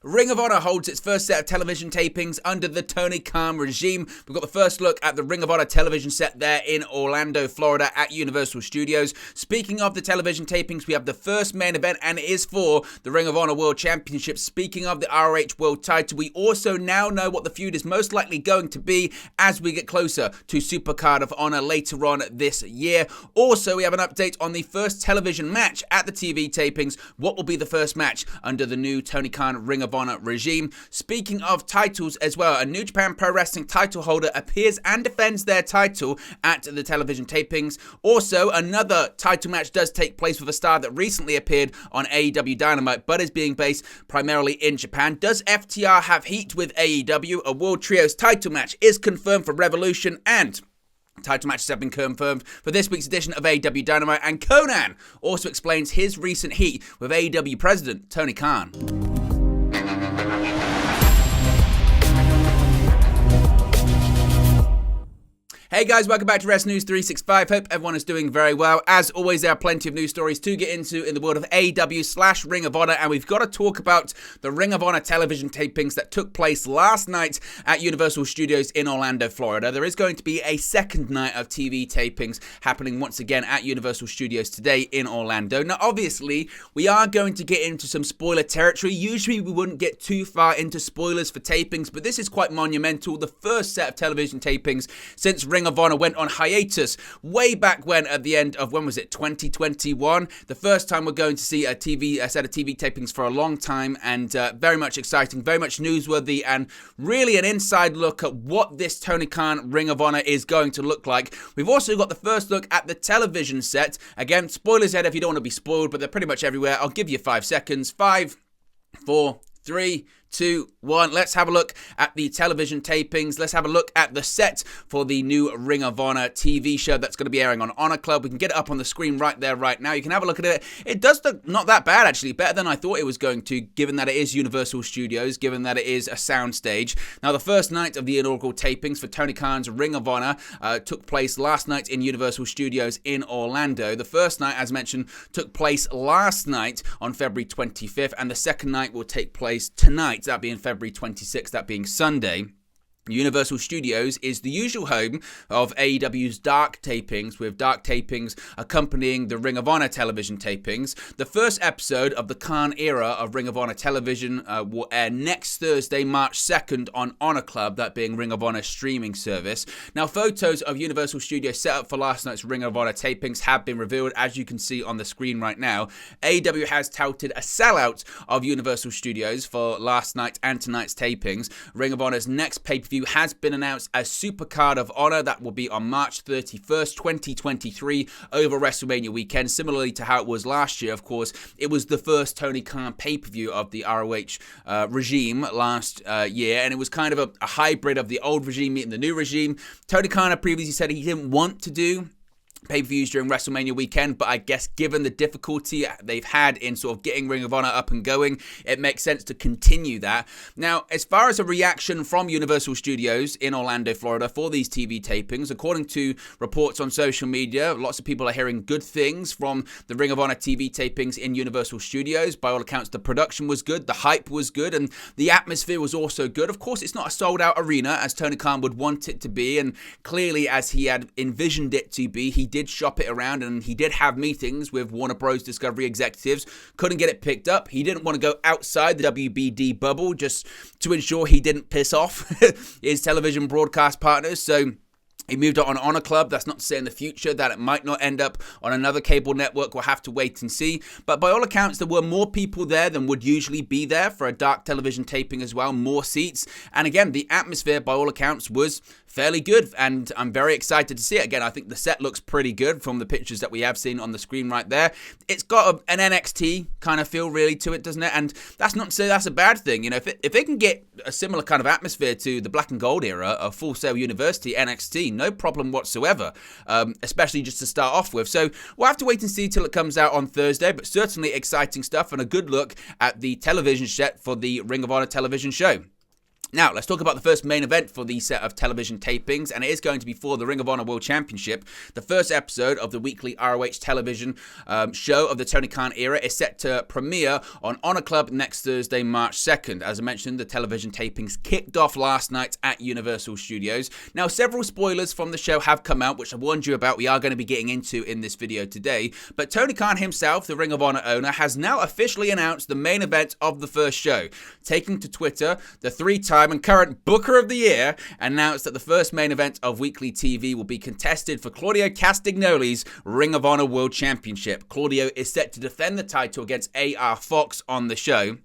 Ring of Honor holds its first set of television tapings under the Tony Khan regime. We've got the first look at the Ring of Honor television set there in Orlando, Florida at Universal Studios. Speaking of the television tapings, we have the first main event, and it is for the Ring of Honor World Championship. Speaking of the ROH World title, we also now know what the feud is most likely going to be as we get closer to Supercard of Honor later on this year. Also, we have an update on the first television match at the TV tapings. What will be the first match under the new Tony Khan Ring of Honor regime? Speaking of titles as well, a New Japan Pro Wrestling title holder appears and defends their title at the television tapings. Also, another title match does take place with a star that recently appeared on AEW Dynamite but is being based primarily in Japan. Does FTR have heat with AEW? A World Trios title match is confirmed for Revolution, and title matches have been confirmed for this week's edition of AEW Dynamite. And Conan also explains his recent heat with AEW president Tony Khan. Hey guys, welcome back to Wrest News 365. Hope everyone is doing very well. As always, there are plenty of news stories to get into in the world of AEW/Ring of Honor, and we've got to talk about the Ring of Honor television tapings that took place last night at Universal Studios in Orlando, Florida. There is going to be a second night of TV tapings happening once again at Universal Studios today in Orlando. Now, obviously, we are going to get into some spoiler territory. Usually, we wouldn't get too far into spoilers for tapings, but this is quite monumental. The first set of television tapings since Ring of Honor went on hiatus way back when, at the end of, 2021. The first time we're going to see a set of TV tapings for a long time, and very much exciting, very much newsworthy, and really an inside look at what this Tony Khan Ring of Honor is going to look like. We've also got the first look at the television set. Again, spoilers ahead if you don't want to be spoiled, but they're pretty much everywhere. I'll give you 5 seconds. 5, 4, 3, 2, 1. Let's have a look at the television tapings. Let's have a look at the set for the new Ring of Honor TV show that's going to be airing on Honor Club. We can get it up on the screen right there, right now. You can have a look at it. It does look not that bad, actually. Better than I thought it was going to, given that it is Universal Studios, given that it is a soundstage. Now, the first night of the inaugural tapings for Tony Khan's Ring of Honor took place last night in Universal Studios in Orlando. The first night, as mentioned, took place last night on February 25th, and the second night will take place tonight, that being February 26th, that being Sunday. Universal Studios is the usual home of AEW's Dark tapings, with Dark tapings accompanying the Ring of Honor television tapings. The first episode of the Khan era of Ring of Honor television will air next Thursday, March 2nd on Honor Club, that being Ring of Honor streaming service. Now, photos of Universal Studios set up for last night's Ring of Honor tapings have been revealed, as you can see on the screen right now. AEW has touted a sellout of Universal Studios for last night and tonight's tapings. Ring of Honor's next pay-per-view has been announced as Supercard of Honor. That will be on March 31st, 2023, over WrestleMania weekend. Similarly to how it was last year, of course, it was the first Tony Khan pay-per-view of the ROH regime last year, and it was kind of a hybrid of the old regime meeting the new regime. Tony Khan had previously said he didn't want to do pay-per-views during WrestleMania weekend, but I guess given the difficulty they've had in sort of getting Ring of Honor up and going, it makes sense to continue that. Now, as far as a reaction from Universal Studios in Orlando, Florida for these TV tapings, according to reports on social media, lots of people are hearing good things from the Ring of Honor TV tapings in Universal Studios. By all accounts, the production was good, the hype was good, and the atmosphere was also good. Of course, it's not a sold-out arena as Tony Khan would want it to be, and clearly as he had envisioned it to be. He did shop it around, and he did have meetings with Warner Bros. Discovery executives. Couldn't get it picked up. He didn't want to go outside the WBD bubble just to ensure he didn't piss off his television broadcast partners. So he moved on Honor Club. That's not to say in the future that it might not end up on another cable network. We'll have to wait and see. But by all accounts, there were more people there than would usually be there for a Dark television taping as well. More seats. And again, the atmosphere, by all accounts, was fairly good, and I'm very excited to see it. Again, I think the set looks pretty good from the pictures that we have seen on the screen right there. It's got an NXT kind of feel really to it, doesn't it? And that's not to say that's a bad thing. You know, if they can get a similar kind of atmosphere to the Black and Gold era of Full Sail University NXT, no problem whatsoever, especially just to start off with. So we'll have to wait and see till it comes out on Thursday, but certainly exciting stuff and a good look at the television set for the Ring of Honor television show. Now, let's talk about the first main event for the set of television tapings, and it is going to be for the Ring of Honor World Championship. The first episode of the weekly ROH television show of the Tony Khan era is set to premiere on Honor Club next Thursday, March 2nd. As I mentioned, the television tapings kicked off last night at Universal Studios. Now, several spoilers from the show have come out, which I warned you about we are going to be getting into in this video today. But Tony Khan himself, the Ring of Honor owner, has now officially announced the main event of the first show. Taking to Twitter, the three-time and current Booker of the Year announced that the first main event of weekly TV will be contested for Claudio Castagnoli's Ring of Honor World Championship. Claudio is set to defend the title against AR Fox on the show.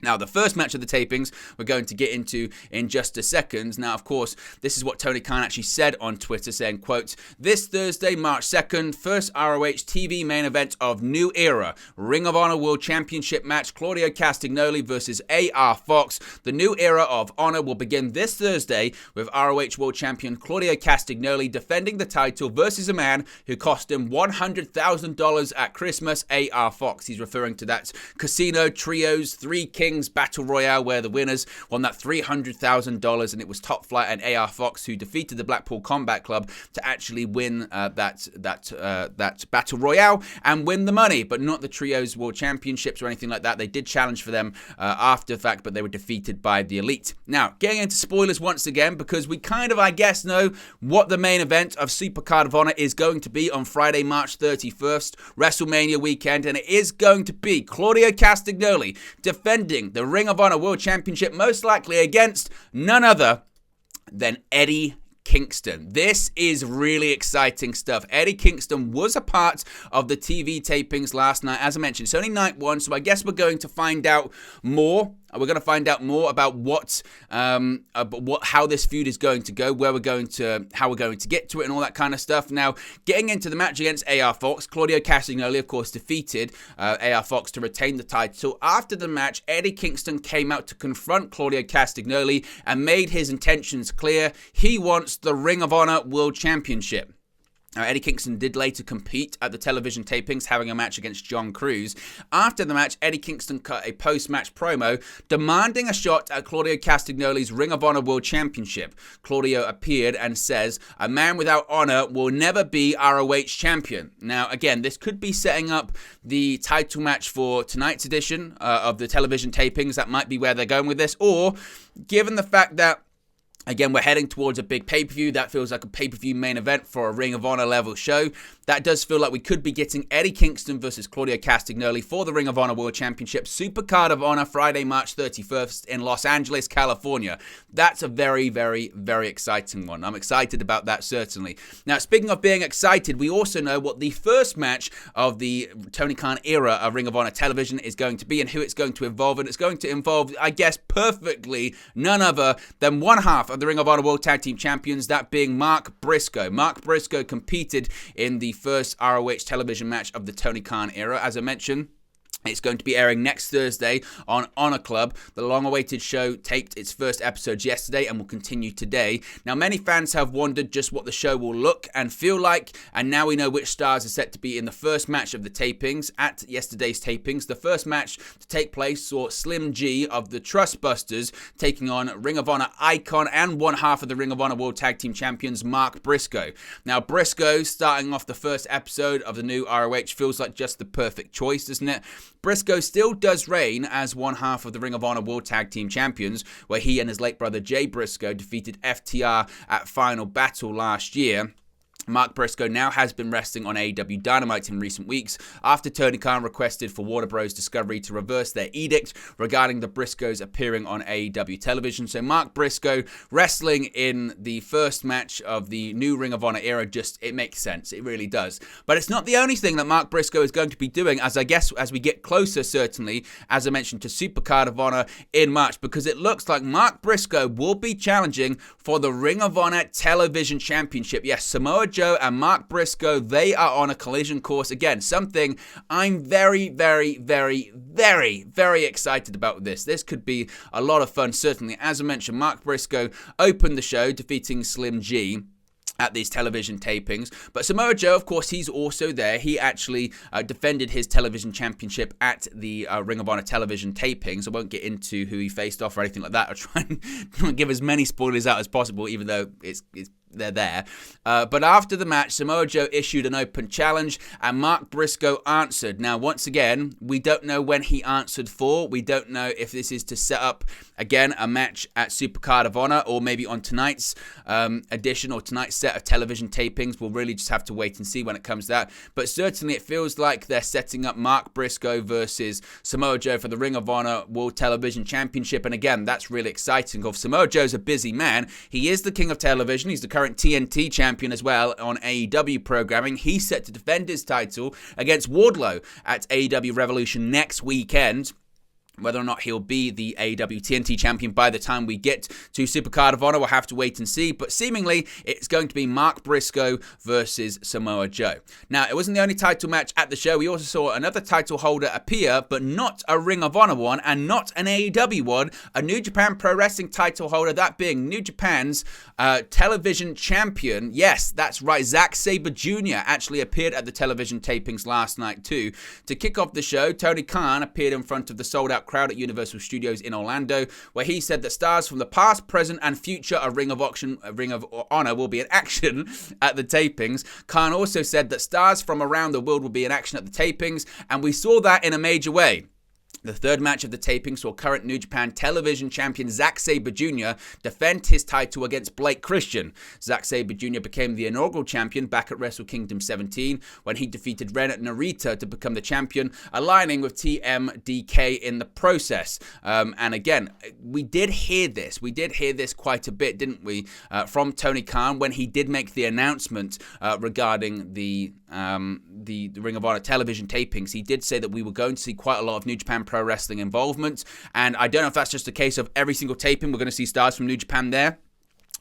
Now, the first match of the tapings we're going to get into in just a second. Now, of course, this is what Tony Khan actually said on Twitter, saying, quote, "This Thursday, March 2nd, first ROH TV main event of New Era. Ring of Honor World Championship match, Claudio Castagnoli versus AR Fox. The New Era of Honor will begin this Thursday with ROH World Champion Claudio Castagnoli defending the title versus a man who cost him $100,000 at Christmas, AR Fox." He's referring to that Casino Trios 3 Kings Battle Royale where the winners won that $300,000, and it was Top Flight and AR Fox who defeated the Blackpool Combat Club to actually win that Battle Royale and win the money, but not the Trios World Championships or anything like that. They did challenge for them after the fact, but they were defeated by the Elite. Now, getting into spoilers once again, because we kind of, I guess, know what the main event of Supercard of Honor is going to be on Friday, March 31st, WrestleMania weekend, and it is going to be Claudio Castagnoli defending the Ring of Honor World Championship, most likely against none other than Eddie Kingston. This is really exciting stuff. Eddie Kingston was a part of the TV tapings last night. As I mentioned, it's only night one, so I guess we're going to find out more. We're going to find out more about how this feud is going to go, how we're going to get to it, and all that kind of stuff. Now, getting into the match against AR Fox, Claudio Castagnoli, of course, defeated AR Fox to retain the title. After the match, Eddie Kingston came out to confront Claudio Castagnoli and made his intentions clear. He wants the Ring of Honor World Championship. Now, Eddie Kingston did later compete at the television tapings, having a match against John Cruz. After the match, Eddie Kingston cut a post-match promo demanding a shot at Claudio Castagnoli's Ring of Honor World Championship. Claudio appeared and says, "A man without honor will never be ROH champion." Now, again, this could be setting up the title match for tonight's edition of the television tapings. That might be where they're going with this. Or, given the fact that again, we're heading towards a big pay-per-view. That feels like a pay-per-view main event for a Ring of Honor level show. That does feel like we could be getting Eddie Kingston versus Claudio Castagnoli for the Ring of Honor World Championship Supercard of Honor Friday, March 31st in Los Angeles, California. That's a very, very, very exciting one. I'm excited about that, certainly. Now, speaking of being excited, we also know what the first match of the Tony Khan era of Ring of Honor television is going to be and who it's going to involve. And it's going to involve, I guess, perfectly none other than one half of the Ring of Honor World Tag Team Champions, that being Mark Briscoe. Mark Briscoe competed in the first ROH television match of the Tony Khan era, as I mentioned. It's going to be airing next Thursday on Honor Club. The long-awaited show taped its first episodes yesterday and will continue today. Now, many fans have wondered just what the show will look and feel like, and now we know which stars are set to be in the first match of the tapings. At yesterday's tapings, the first match to take place saw Slim G of the Trustbusters taking on Ring of Honor icon and one half of the Ring of Honor World Tag Team Champions, Mark Briscoe. Now, Briscoe, starting off the first episode of the new ROH, feels like just the perfect choice, doesn't it? Briscoe still does reign as one half of the Ring of Honor World Tag Team Champions, where he and his late brother Jay Briscoe defeated FTR at Final Battle last year. Mark Briscoe now has been wrestling on AEW Dynamite in recent weeks after Tony Khan requested for Warner Bros. Discovery to reverse their edict regarding the Briscoes appearing on AEW television. So Mark Briscoe wrestling in the first match of the new Ring of Honor era, it makes sense. It really does. But it's not the only thing that Mark Briscoe is going to be doing, as I guess as we get closer, certainly, as I mentioned, to Supercard of Honor in March, because it looks like Mark Briscoe will be challenging for the Ring of Honor Television Championship. Yes, Samoa Joe and Mark Briscoe, they are on a collision course. Again, something I'm very, very, very, very, very excited about this. This could be a lot of fun, certainly. As I mentioned, Mark Briscoe opened the show, defeating Slim G. at these television tapings. But Samoa Joe, of course, he's also there. He actually defended his television championship at the Ring of Honor television tapings. I won't get into who he faced off or anything like that. I'll try and give as many spoilers out as possible, even though they're there. But after the match, Samoa Joe issued an open challenge and Mark Briscoe answered. Now, once again, we don't know when he answered for. We don't know if this is to set up, again, a match at Supercard of Honor or maybe on tonight's edition or tonight's set of television tapings. We'll really just have to wait and see when it comes to that. But certainly it feels like they're setting up Mark Briscoe versus Samoa Joe for the Ring of Honor World Television Championship. And again, that's really exciting. Samoa Joe's a busy man. He is the king of television. He's the current TNT champion as well on AEW programming. He's set to defend his title against Wardlow at AEW Revolution next weekend. Whether or not he'll be the AEW TNT champion by the time we get to Supercard of Honor, we'll have to wait and see. But seemingly, it's going to be Mark Briscoe versus Samoa Joe. Now, it wasn't the only title match at the show. We also saw another title holder appear, but not a Ring of Honor one and not an AEW one. A New Japan Pro Wrestling title holder, that being New Japan's television champion. Yes, that's right. Zack Sabre Jr. actually appeared at the television tapings last night too. To kick off the show, Tony Khan appeared in front of the sold-out crowd at Universal Studios in Orlando, where he said that stars from the past, present, and future of Ring of Honor will be in action at the tapings. Khan also said that stars from around the world will be in action at the tapings, and we saw that in a major way. The third match of the taping saw current New Japan Television champion Zack Sabre Jr. defend his title against Blake Christian. Zack Sabre Jr. became the inaugural champion back at Wrestle Kingdom 17 when he defeated Ren Narita to become the champion, aligning with TMDK in the process. And again, we did hear this. We did hear this quite a bit, didn't we, from Tony Khan when he did make the announcement regarding the Ring of Honor television tapings. He did say that we were going to see quite a lot of New Japan Pro Wrestling involvement, and I don't know if that's just a case of every single taping we're going to see stars from New Japan there.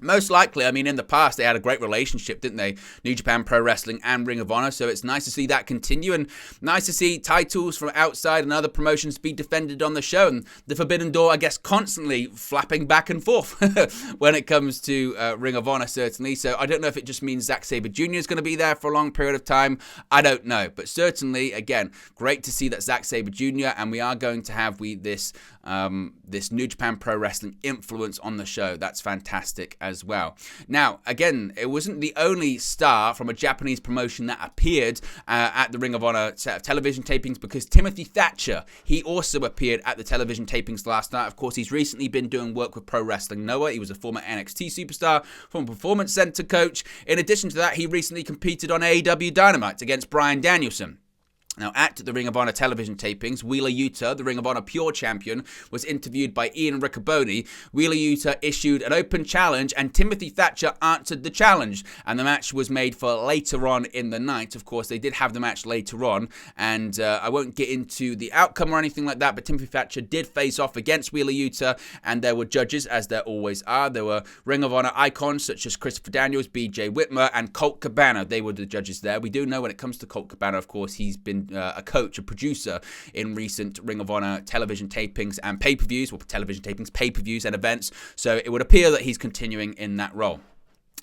Most likely, I mean, in the past, they had a great relationship, didn't they? New Japan Pro Wrestling and Ring of Honor. So it's nice to see that continue and nice to see titles from outside and other promotions be defended on the show. And the Forbidden Door, I guess, constantly flapping back and forth when it comes to Ring of Honor, certainly. So I don't know if it just means Zack Sabre Jr. is going to be there for a long period of time. I don't know. But certainly, again, great to see that Zack Sabre Jr. and we are going to have this New Japan Pro Wrestling influence on the show. That's fantastic as well. Now, again, it wasn't the only star from a Japanese promotion that appeared at the Ring of Honor set of television tapings, because Timothy Thatcher, he also appeared at the television tapings last night. Of course, he's recently been doing work with Pro Wrestling Noah. He was a former NXT superstar, former Performance Center coach. In addition to that, he recently competed on AEW Dynamite against Bryan Danielson. Now, at the Ring of Honor television tapings, Wheeler Yuta, the Ring of Honor Pure Champion, was interviewed by Ian Riccoboni. Wheeler Yuta issued an open challenge, and Timothy Thatcher answered the challenge. And the match was made for later on in the night. Of course, they did have the match later on, and I won't get into the outcome or anything like that, but Timothy Thatcher did face off against Wheeler Yuta, and there were judges, as there always are. There were Ring of Honor icons such as Christopher Daniels, BJ Whitmer, and Colt Cabana. They were the judges there. We do know when it comes to Colt Cabana, of course, he's been a coach, a producer in recent Ring of Honor television tapings and pay-per-views, well, television tapings, pay-per-views and events, so it would appear that he's continuing in that role.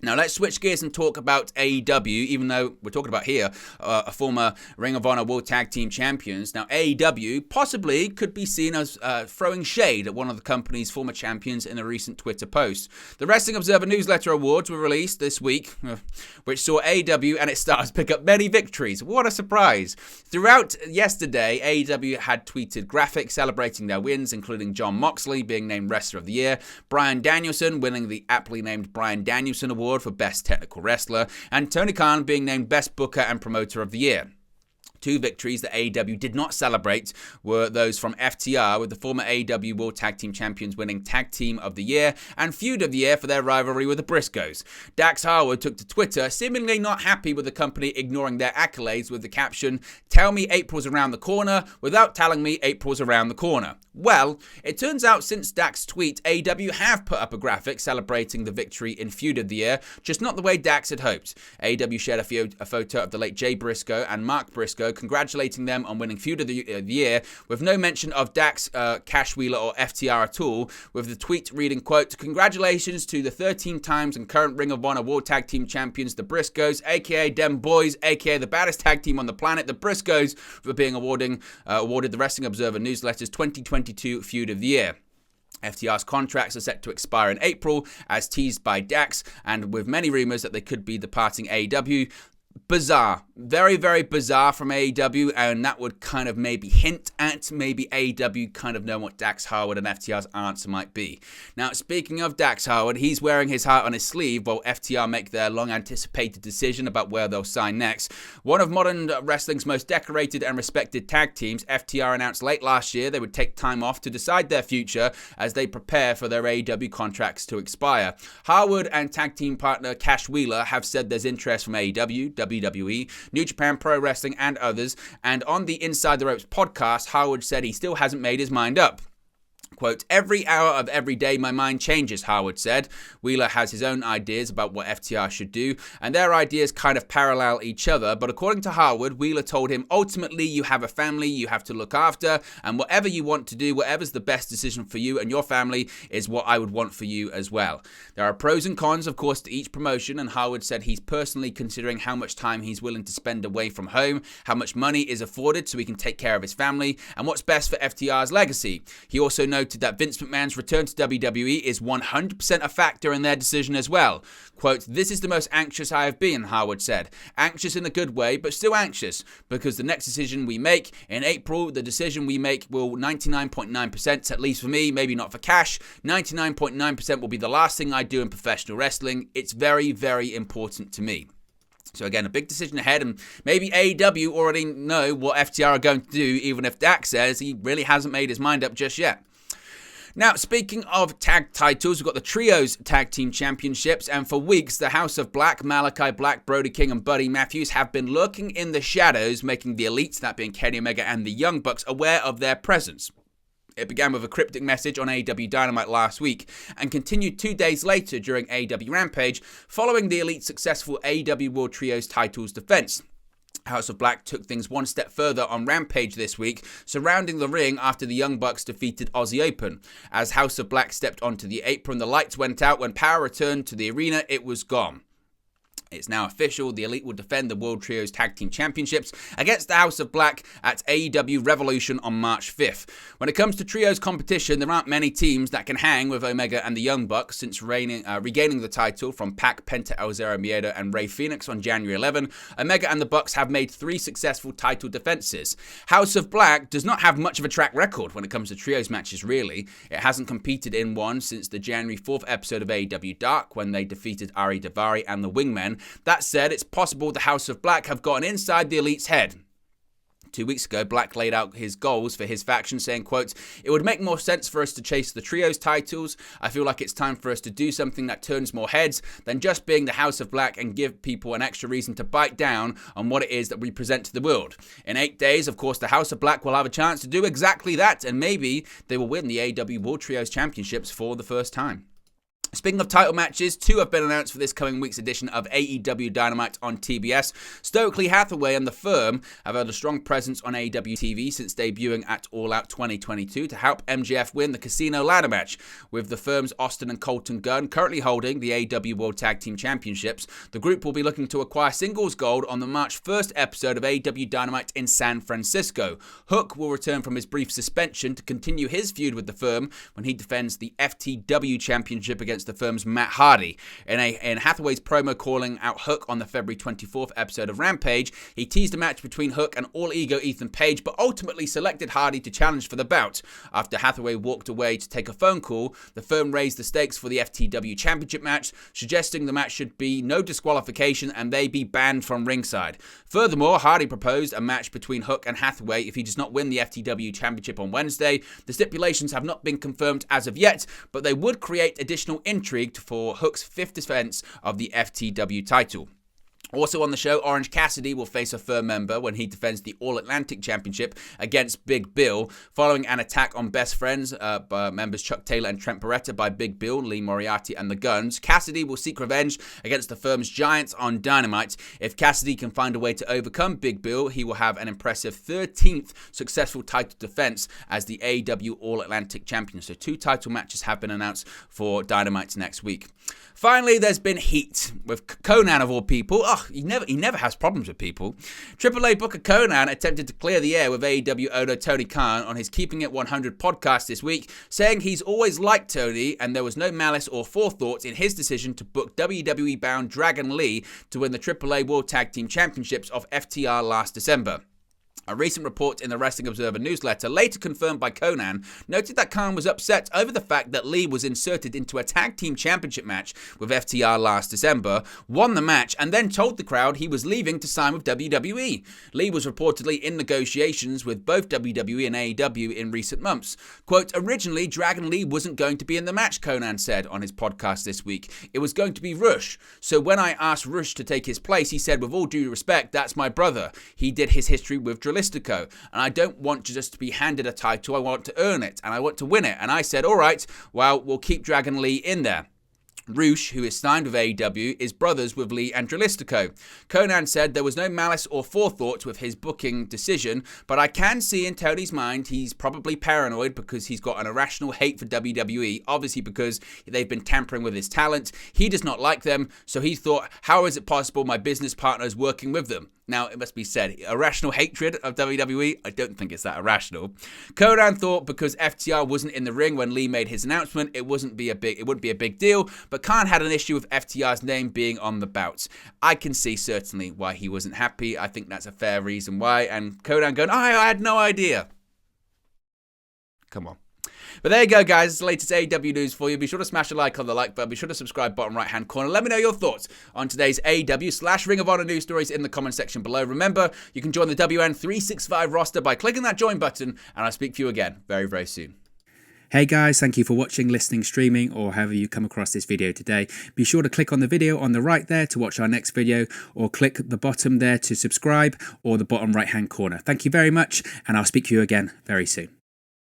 Now, let's switch gears and talk about AEW, even though we're talking about here a former Ring of Honor World Tag Team Champions. Now, AEW possibly could be seen as throwing shade at one of the company's former champions in a recent Twitter post. The Wrestling Observer Newsletter Awards were released this week, which saw AEW and its stars pick up many victories. What a surprise. Throughout yesterday, AEW had tweeted graphics celebrating their wins, including Jon Moxley being named Wrestler of the Year, Bryan Danielson winning the aptly named Bryan Danielson Award for Best Technical Wrestler, and Tony Khan being named Best Booker and Promoter of the Year. Two victories that AEW did not celebrate were those from FTR, with the former AEW World Tag Team Champions winning Tag Team of the Year and Feud of the Year for their rivalry with the Briscoes. Dax Harwood took to Twitter, seemingly not happy with the company ignoring their accolades, with the caption, "Tell me April's around the corner without telling me April's around the corner." Well, it turns out since Dax's tweet, AEW have put up a graphic celebrating the victory in Feud of the Year, just not the way Dax had hoped. AEW shared a photo of the late Jay Briscoe and Mark Briscoe congratulating them on winning Feud of the Year, with no mention of Dax, Cash Wheeler, or FTR at all, with the tweet reading, quote, "Congratulations to the 13 times and current Ring of Honor World Tag Team Champions, the Briscoes, aka Dem Boys, aka the baddest tag team on the planet, the Briscoes, for being awarded the Wrestling Observer Newsletter's 2022 Feud of the Year. FTR's contracts are set to expire in April, as teased by Dax, and with many rumors that they could be departing AEW. Bizarre. Very, very bizarre from AEW, and that would kind of maybe hint at maybe AEW kind of know what Dax Harwood and FTR's answer might be. Now, speaking of Dax Harwood, he's wearing his heart on his sleeve while FTR make their long-anticipated decision about where they'll sign next. One of modern wrestling's most decorated and respected tag teams, FTR announced late last year they would take time off to decide their future as they prepare for their AEW contracts to expire. Harwood and tag team partner Cash Wheeler have said there's interest from AEW, WWE, New Japan Pro Wrestling, and others, and on the Inside the Ropes podcast, Harwood said he still hasn't made his mind up. Quote, "Every hour of every day my mind changes," Harwood said. Wheeler has his own ideas about what FTR should do, and their ideas kind of parallel each other, but according to Harwood, Wheeler told him, "Ultimately, you have a family you have to look after, and whatever you want to do, whatever's the best decision for you and your family is what I would want for you as well." There are pros and cons, of course, to each promotion, and Harwood said he's personally considering how much time he's willing to spend away from home, how much money is afforded so he can take care of his family, and what's best for FTR's legacy. He also noted that Vince McMahon's return to WWE is 100% a factor in their decision as well. Quote, "This is the most anxious I have been," Harwood said. "Anxious in a good way, but still anxious, because the next decision we make in April, the decision we make will 99.9%, at least for me, maybe not for Cash, 99.9% will be the last thing I do in professional wrestling. It's very, very important to me." So again, a big decision ahead, and maybe AEW already know what FTR are going to do, even if Dax says he really hasn't made his mind up just yet. Now, speaking of tag titles, we've got the Trios Tag Team Championships, and for weeks, the House of Black, Malachi Black, Brody King, and Buddy Matthews have been lurking in the shadows, making the Elites, that being Kenny Omega and the Young Bucks, aware of their presence. It began with a cryptic message on AEW Dynamite last week and continued 2 days later during AEW Rampage, following the Elite's successful AEW World Trios titles defense. House of Black took things one step further on Rampage this week, surrounding the ring after the Young Bucks defeated Aussie Open. As House of Black stepped onto the apron, the lights went out. When power returned to the arena, it was gone. It's now official, the Elite will defend the World Trios Tag Team Championships against the House of Black at AEW Revolution on March 5th. When it comes to Trios competition, there aren't many teams that can hang with Omega and the Young Bucks since regaining the title from Pac, Penta El Zero Miedo, and Rey Fenix on January 11. Omega and the Bucks have made 3 successful title defenses. House of Black does not have much of a track record when it comes to Trios matches, really. It hasn't competed in one since the January 4th episode of AEW Dark, when they defeated Ari Daivari and the Wingmen. That said, it's possible the House of Black have gotten inside the Elite's head. 2 weeks ago, Black laid out his goals for his faction, saying, quote, "It would make more sense for us to chase the Trios titles. I feel like it's time for us to do something that turns more heads than just being the House of Black and give people an extra reason to bite down on what it is that we present to the world. In 8 days, of course, the House of Black will have a chance to do exactly that, and maybe they will win the AEW World Trios Championships for the first time." Speaking of title matches, 2 have been announced for this coming week's edition of AEW Dynamite on TBS. Stokely Hathaway and The Firm have had a strong presence on AEW TV since debuting at All Out 2022 to help MJF win the Casino Ladder match. With The Firm's Austin and Colton Gunn currently holding the AEW World Tag Team Championships, the group will be looking to acquire singles gold on the March 1st episode of AEW Dynamite in San Francisco. Hook will return from his brief suspension to continue his feud with The Firm when he defends the FTW Championship against The Firm's Matt Hardy. In Hathaway's promo calling out Hook on the February 24th episode of Rampage, he teased a match between Hook and All Ego Ethan Page, but ultimately selected Hardy to challenge for the bout. After Hathaway walked away to take a phone call, The Firm raised the stakes for the FTW Championship match, suggesting the match should be no disqualification and they be banned from ringside. Furthermore, Hardy proposed a match between Hook and Hathaway if he does not win the FTW Championship on Wednesday. The stipulations have not been confirmed as of yet, but they would create additional intrigue for Hook's 5th defense of the FTW title. Also on the show, Orange Cassidy will face a firm member when he defends the All-Atlantic Championship against Big Bill. Following an attack on Best Friends by members Chuck Taylor and Trent Beretta by Big Bill, Lee Moriarty and the Guns, Cassidy will seek revenge against the firm's giants on Dynamite. If Cassidy can find a way to overcome Big Bill, he will have an impressive 13th successful title defense as the AEW All-Atlantic Champion. So 2 title matches have been announced for Dynamite next week. Finally, there's been heat with Conan of all people. He never has problems with people. AAA booker Conan attempted to clear the air with AEW owner Tony Khan on his Keeping It 100 podcast this week, saying he's always liked Tony and there was no malice or forethought in his decision to book WWE-bound Dragon Lee to win the AAA World Tag Team Championships of FTR last December. A recent report in the Wrestling Observer newsletter, later confirmed by Conan, noted that Khan was upset over the fact that Lee was inserted into a tag team championship match with FTR last December, won the match, and then told the crowd he was leaving to sign with WWE. Lee was reportedly in negotiations with both WWE and AEW in recent months. Quote, originally, Dragon Lee wasn't going to be in the match, Conan said on his podcast this week. It was going to be Rush. So when I asked Rush to take his place, he said, with all due respect, that's my brother. He did his history with Dralistico, and I don't want just to be handed a title, I want to earn it, and I want to win it. And I said, all right, well, we'll keep Dragon Lee in there. Roosh, who is signed with AEW, is brothers with Lee and Dralistico. Conan said there was no malice or forethought with his booking decision, but I can see in Tony's mind he's probably paranoid because he's got an irrational hate for WWE, obviously because they've been tampering with his talent. He does not like them, so he thought, how is it possible my business partner is working with them? Now, it must be said, irrational hatred of WWE? I don't think it's that irrational. Conan thought because FTR wasn't in the ring when Lee made his announcement, it wouldn't be a big deal, but Khan had an issue with FTR's name being on the bouts. I can see certainly why he wasn't happy. I think that's a fair reason why. And Conan going, I had no idea. Come on. But there you go, guys. It's the latest AEW news for you. Be sure to smash a like on the like button. Be sure to subscribe bottom right-hand corner. Let me know your thoughts on today's AEW/Ring of Honor news stories in the comment section below. Remember, you can join the WN365 roster by clicking that join button, and I'll speak to you again very, very soon. Hey guys, thank you for watching, listening, streaming, or however you come across this video today. Be sure to click on the video on the right there to watch our next video, or click the bottom there to subscribe, or the bottom right-hand corner. Thank you very much, and I'll speak to you again very soon.